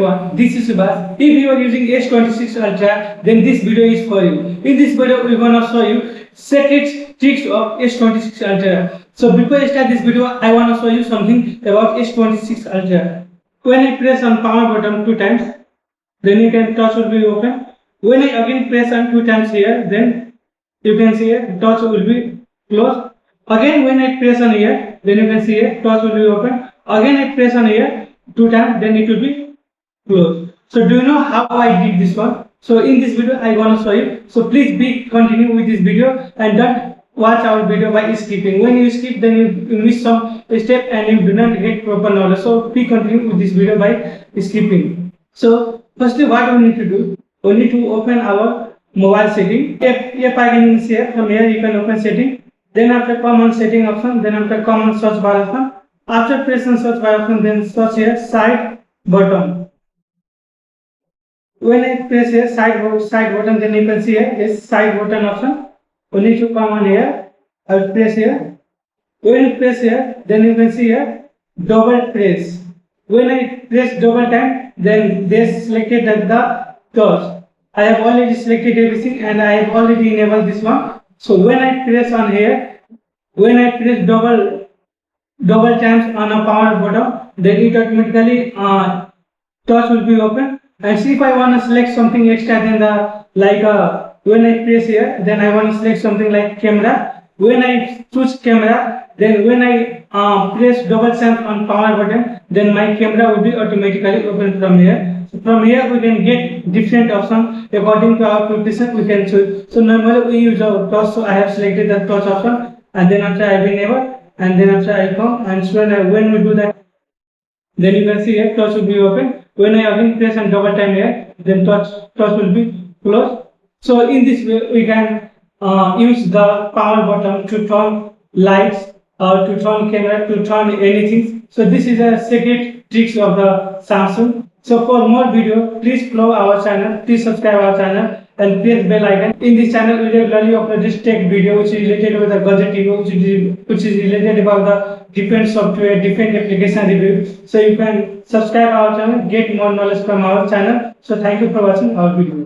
everyone, this is Subash. If you are using S26 Ultra, then this video is for you. In this video, we're gonna show you secret tricks of S26 Ultra. So before I start this video, I wanna show you something about S26 Ultra. When I press on power button 2 times, then you can touch will be open. When I again press on 2 times here, then you can see here touch will be closed. Again when I press on here, then you can see here touch will be open. Again I press on here 2 times, then it will be closed. So do you know how I did this one? So in this video I gonna show you. So please be continue with this video and don't watch our video by skipping. When you skip, then you miss some step and you do not get proper knowledge. So please continue with this video by skipping. So firstly, what we need to do? We need to open our mobile setting. If I can see from here, you can open setting. Then after come on setting option, then after come on search bar option. After pressing search bar option, then search here side button. When I press here side button, then you can see here is side button option. We need to come on here. I will press here. When you press here, then you can see here double press. When I press double time, then they selected the touch. I have already selected everything and I have already enabled this one. So when I press on here, when I press double times on a power button, then it automatically touch will be open. And see if I want to select something extra than the when I press here, then I want to select something like camera. When I choose camera, then when I press double times on power button, then my camera will be automatically open from here. So from here we can get different options according to our preference. We can choose. So normally we use our touch, so I have selected the touch option, and then after I will enable, and then after I come, and so when we do that, then you can see here touch will be open. When I again press and double time here, then touch will be closed. So in this way we can use the power button to turn lights or to turn camera, to turn anything. So this is a secret tricks of the Samsung. So for more video, please follow our channel, please subscribe our channel and press bell icon. In this channel we regularly upload this tech video which is related with the gadget review, which is related about the different software, different application review. So you can subscribe our channel, get more knowledge from our channel. So thank you for watching our video.